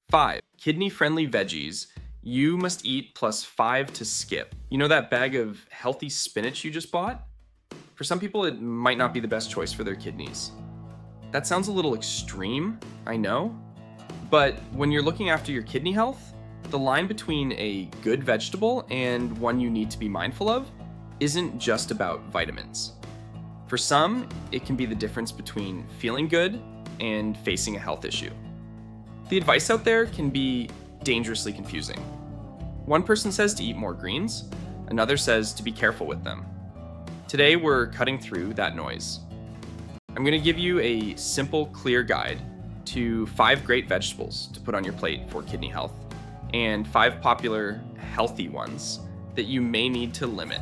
5. Kidney-friendly veggies. You must eat plus 5 to skip. You know that bag of healthy spinach you just bought? For some people, it might not be the best choice for their kidneys. That sounds a little extreme, I know. But when you're looking after your kidney health, the line between a good vegetable and one you need to be mindful of isn't just about vitamins. For some, it can be the difference between feeling good and facing a health issue. The advice out there can be dangerously confusing. One person says to eat more greens, another says to be careful with them. Today, we're cutting through that noise. I'm going to give you a simple, clear guide to 5 great vegetables to put on your plate for kidney health, and 5 popular, healthy ones that you may need to limit.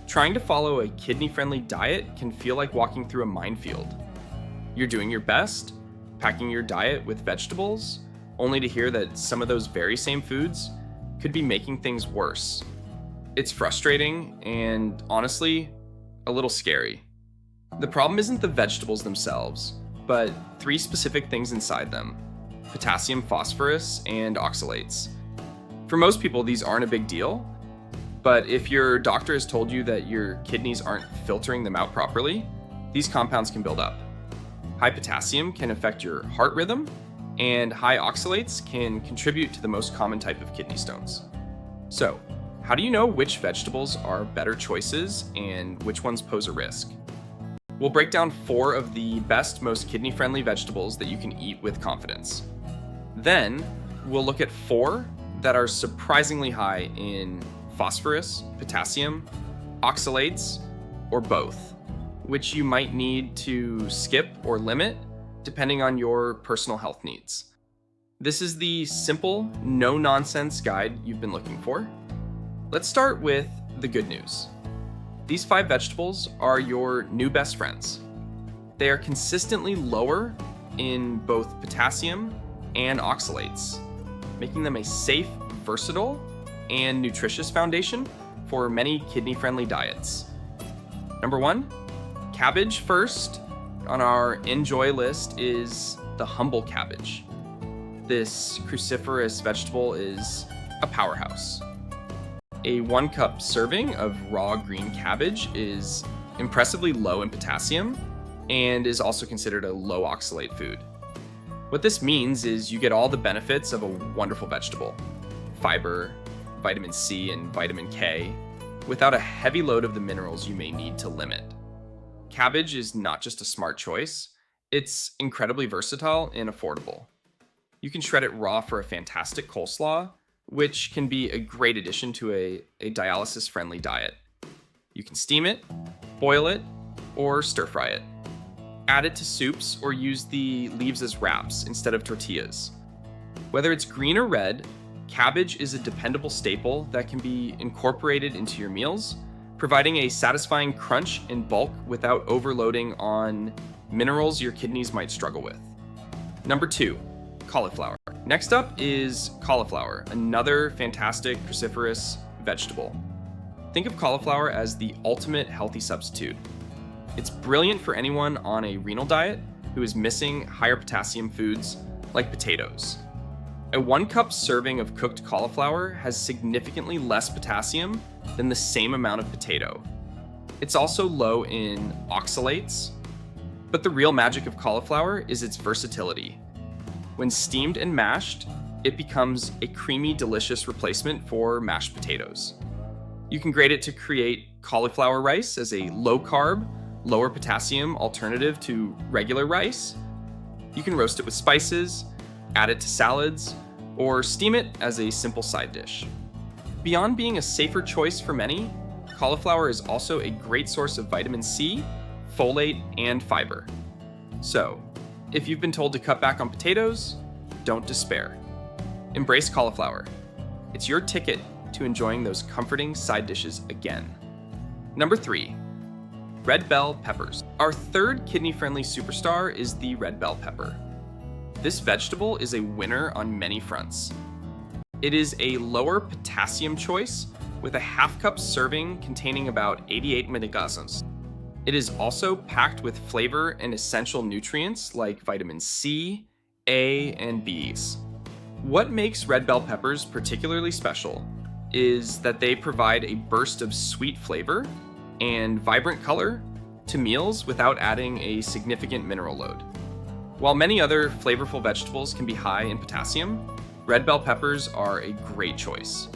Trying to follow a kidney-friendly diet can feel like walking through a minefield. You're doing your best, packing your diet with vegetables, only to hear that some of those very same foods could be making things worse. It's frustrating and, honestly, a little scary. The problem isn't the vegetables themselves, but 3 specific things inside them: potassium, phosphorus, and oxalates. For most people, these aren't a big deal, but if your doctor has told you that your kidneys aren't filtering them out properly, these compounds can build up. High potassium can affect your heart rhythm, and high oxalates can contribute to the most common type of kidney stones. So, how do you know which vegetables are better choices and which ones pose a risk? We'll break down 4 of the best, most kidney-friendly vegetables that you can eat with confidence. Then, we'll look at 4 that are surprisingly high in phosphorus, potassium, oxalates, or both, which you might need to skip or limit depending on your personal health needs. This is the simple, no-nonsense guide you've been looking for. Let's start with the good news. These 5 vegetables are your new best friends. They are consistently lower in both potassium and oxalates, making them a safe, versatile, and nutritious foundation for many kidney-friendly diets. Number 1, cabbage first on our enjoy list is the humble cabbage. This cruciferous vegetable is a powerhouse. A 1 cup serving of raw green cabbage is impressively low in potassium and is also considered a low oxalate food. What this means is you get all the benefits of a wonderful vegetable: fiber, vitamin C, and vitamin K, without a heavy load of the minerals you may need to limit. Cabbage is not just a smart choice, it's incredibly versatile and affordable. You can shred it raw for a fantastic coleslaw, which can be a great addition to a dialysis-friendly diet. You can steam it, boil it, or stir-fry it. Add it to soups or use the leaves as wraps instead of tortillas. Whether it's green or red, cabbage is a dependable staple that can be incorporated into your meals, providing a satisfying crunch in bulk without overloading on minerals your kidneys might struggle with. Number 2, cauliflower. Next up is cauliflower, another fantastic cruciferous vegetable. Think of cauliflower as the ultimate healthy substitute. It's brilliant for anyone on a renal diet who is missing higher potassium foods like potatoes. A 1 cup serving of cooked cauliflower has significantly less potassium than the same amount of potato. It's also low in oxalates, but the real magic of cauliflower is its versatility. When steamed and mashed, it becomes a creamy, delicious replacement for mashed potatoes. You can grate it to create cauliflower rice as a low-carb, lower potassium alternative to regular rice. You can roast it with spices, add it to salads, or steam it as a simple side dish. Beyond being a safer choice for many, cauliflower is also a great source of vitamin C, folate, and fiber. So, if you've been told to cut back on potatoes, don't despair. Embrace cauliflower. It's your ticket to enjoying those comforting side dishes again. Number 3, red bell peppers. Our 3rd kidney-friendly superstar is the red bell pepper. This vegetable is a winner on many fronts. It is a lower potassium choice with a 1/2 cup serving containing about 88 milligrams. It is also packed with flavor and essential nutrients like vitamin C, A, and Bs. What makes red bell peppers particularly special is that they provide a burst of sweet flavor and vibrant color to meals without adding a significant mineral load. While many other flavorful vegetables can be high in potassium, red bell peppers are a great choice.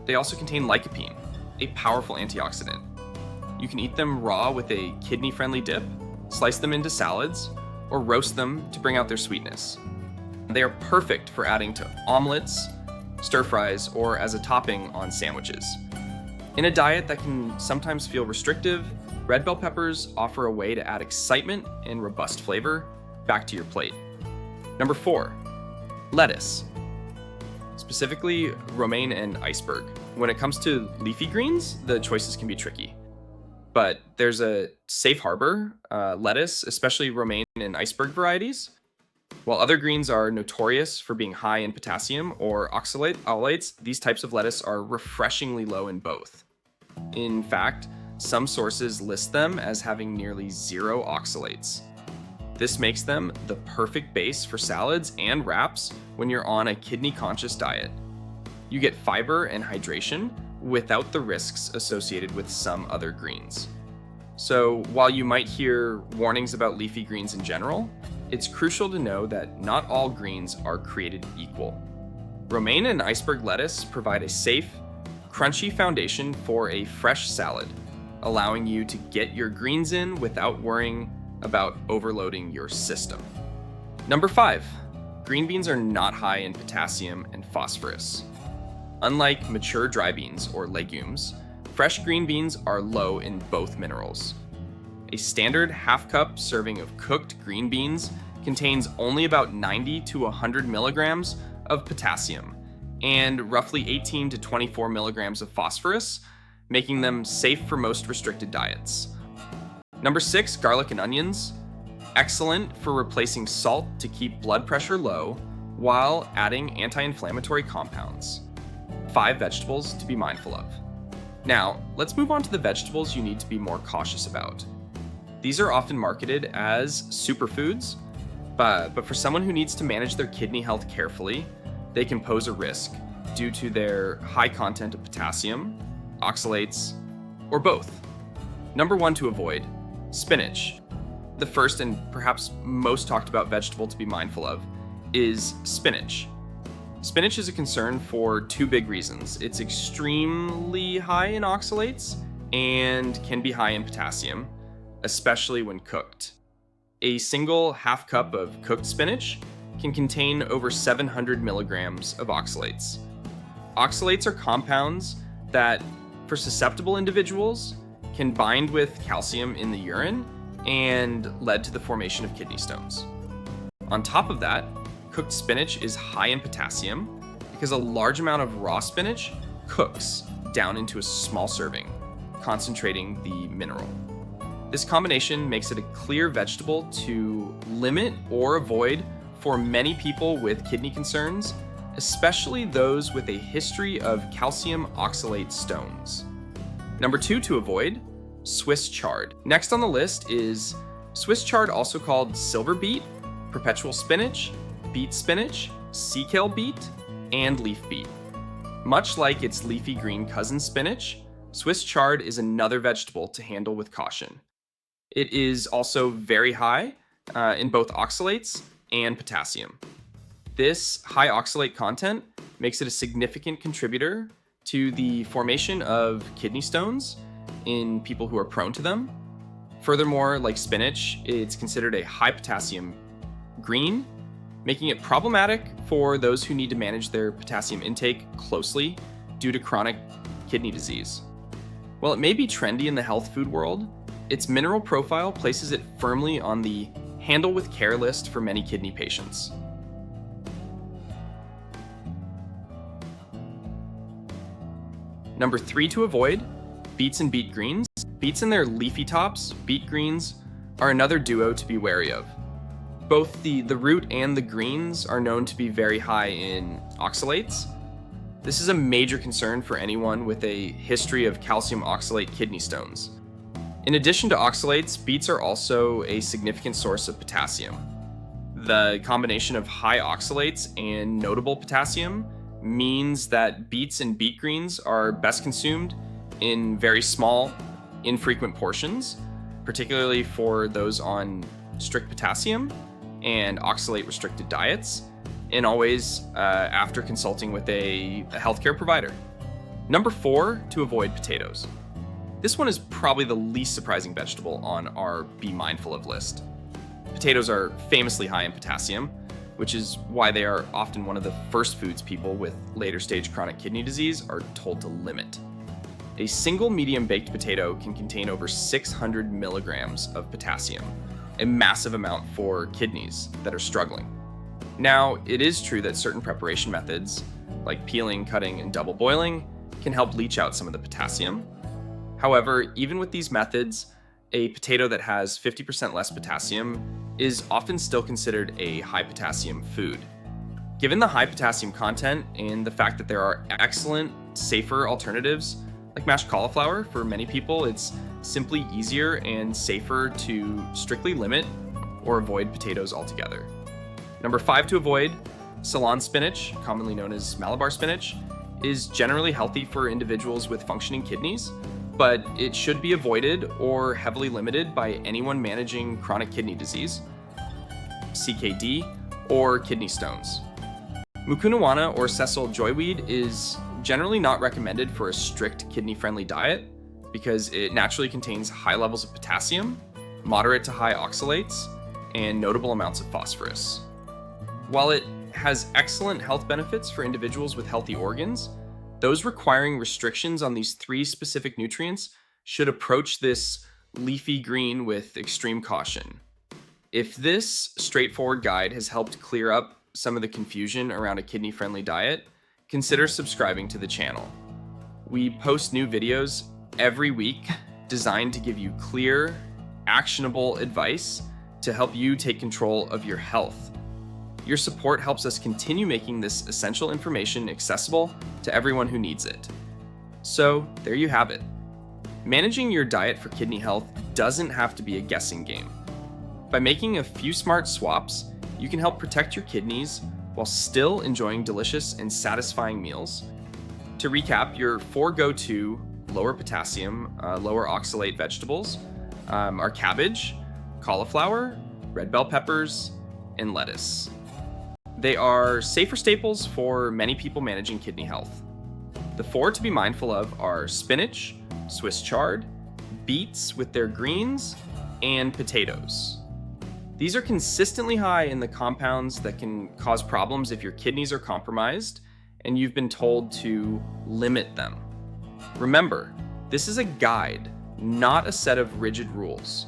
They also contain lycopene, a powerful antioxidant. You can eat them raw with a kidney-friendly dip, slice them into salads, or roast them to bring out their sweetness. They are perfect for adding to omelets, stir-fries, or as a topping on sandwiches. In a diet that can sometimes feel restrictive, red bell peppers offer a way to add excitement and robust flavor back to your plate. Number 4, lettuce. Specifically, romaine and iceberg. When it comes to leafy greens, the choices can be tricky. But there's a safe harbor, lettuce, especially romaine and iceberg varieties. While other greens are notorious for being high in potassium or oxalates, these types of lettuce are refreshingly low in both. In fact, some sources list them as having nearly 0 oxalates. This makes them the perfect base for salads and wraps when you're on a kidney-conscious diet. You get fiber and hydration without the risks associated with some other greens. So while you might hear warnings about leafy greens in general, it's crucial to know that not all greens are created equal. Romaine and iceberg lettuce provide a safe, crunchy foundation for a fresh salad, allowing you to get your greens in without worrying about overloading your system. Number 5, green beans are not high in potassium and phosphorus. Unlike mature dry beans or legumes, fresh green beans are low in both minerals. A standard half-cup serving of cooked green beans contains only about 90 to 100 milligrams of potassium and roughly 18 to 24 milligrams of phosphorus, making them safe for most restricted diets. Number 6, garlic and onions. Excellent for replacing salt to keep blood pressure low while adding anti-inflammatory compounds. 5 vegetables to be mindful of. Now, let's move on to the vegetables you need to be more cautious about. These are often marketed as superfoods, but for someone who needs to manage their kidney health carefully, they can pose a risk due to their high content of potassium, oxalates, or both. Number 1 to avoid, spinach. The first and perhaps most talked about vegetable to be mindful of is spinach. Spinach is a concern for 2 big reasons. It's extremely high in oxalates and can be high in potassium, especially when cooked. A single half cup of cooked spinach can contain over 700 milligrams of oxalates. Oxalates are compounds that, for susceptible individuals, can bind with calcium in the urine and lead to the formation of kidney stones. On top of that, cooked spinach is high in potassium because a large amount of raw spinach cooks down into a small serving, concentrating the mineral. This combination makes it a clear vegetable to limit or avoid for many people with kidney concerns, especially those with a history of calcium oxalate stones. Number 2 to avoid, Swiss chard. Next on the list is Swiss chard, also called silver beet, perpetual spinach, beet spinach, sea kale beet, and leaf beet. Much like its leafy green cousin spinach, Swiss chard is another vegetable to handle with caution. It is also very high in both oxalates and potassium. This high oxalate content makes it a significant contributor to the formation of kidney stones in people who are prone to them. Furthermore, like spinach, it's considered a high potassium green, making it problematic for those who need to manage their potassium intake closely due to chronic kidney disease. While it may be trendy in the health food world, its mineral profile places it firmly on the handle with care list for many kidney patients. Number 3 to avoid, beets and beet greens. Beets and their leafy tops, beet greens, are another duo to be wary of. Both the root and the greens are known to be very high in oxalates. This is a major concern for anyone with a history of calcium oxalate kidney stones. In addition to oxalates, beets are also a significant source of potassium. The combination of high oxalates and notable potassium means that beets and beet greens are best consumed in very small, infrequent portions, particularly for those on strict potassium and oxalate restricted diets, and always after consulting with a healthcare provider. Number 4, to avoid potatoes. This one is probably the least surprising vegetable on our Be Mindful of list. Potatoes are famously high in potassium, which is why they are often one of the first foods people with later stage chronic kidney disease are told to limit. A single medium baked potato can contain over 600 milligrams of potassium, a massive amount for kidneys that are struggling. Now, it is true that certain preparation methods, like peeling, cutting, and double boiling, can help leach out some of the potassium. However, even with these methods, a potato that has 50% less potassium is often still considered a high potassium food. Given the high potassium content and the fact that there are excellent, safer alternatives, like mashed cauliflower, for many people, it's simply easier and safer to strictly limit or avoid potatoes altogether. Number 5 to avoid, Ceylon spinach, commonly known as Malabar spinach, is generally healthy for individuals with functioning kidneys, but it should be avoided or heavily limited by anyone managing chronic kidney disease, CKD, or kidney stones. Mucunawana or sessile joyweed is generally not recommended for a strict kidney-friendly diet because it naturally contains high levels of potassium, moderate to high oxalates, and notable amounts of phosphorus. While it has excellent health benefits for individuals with healthy organs, those requiring restrictions on these 3 specific nutrients should approach this leafy green with extreme caution. If this straightforward guide has helped clear up some of the confusion around a kidney-friendly diet, consider subscribing to the channel. We post new videos every week designed to give you clear, actionable advice to help you take control of your health. Your support helps us continue making this essential information accessible to everyone who needs it. So, there you have it. Managing your diet for kidney health doesn't have to be a guessing game. By making a few smart swaps, you can help protect your kidneys while still enjoying delicious and satisfying meals. To recap, your 4 go-to lower potassium, lower oxalate vegetables are cabbage, cauliflower, red bell peppers, and lettuce. They are safer staples for many people managing kidney health. The 4 to be mindful of are spinach, Swiss chard, beets with their greens, and potatoes. These are consistently high in the compounds that can cause problems if your kidneys are compromised and you've been told to limit them. Remember, this is a guide, not a set of rigid rules.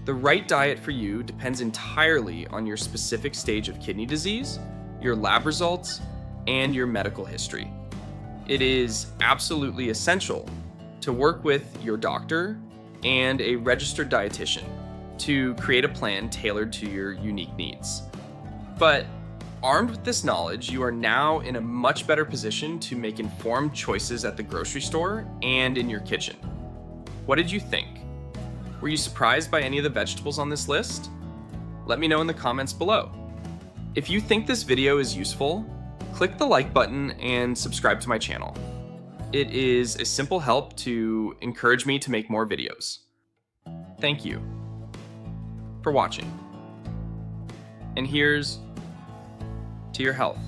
The right diet for you depends entirely on your specific stage of kidney disease, your lab results, and your medical history. It is absolutely essential to work with your doctor and a registered dietitian to create a plan tailored to your unique needs. But armed with this knowledge, you are now in a much better position to make informed choices at the grocery store and in your kitchen. What did you think? Were you surprised by any of the vegetables on this list? Let me know in the comments below. If you think this video is useful, click the like button and subscribe to my channel. It is a simple help to encourage me to make more videos. Thank you for watching. And here's to your health.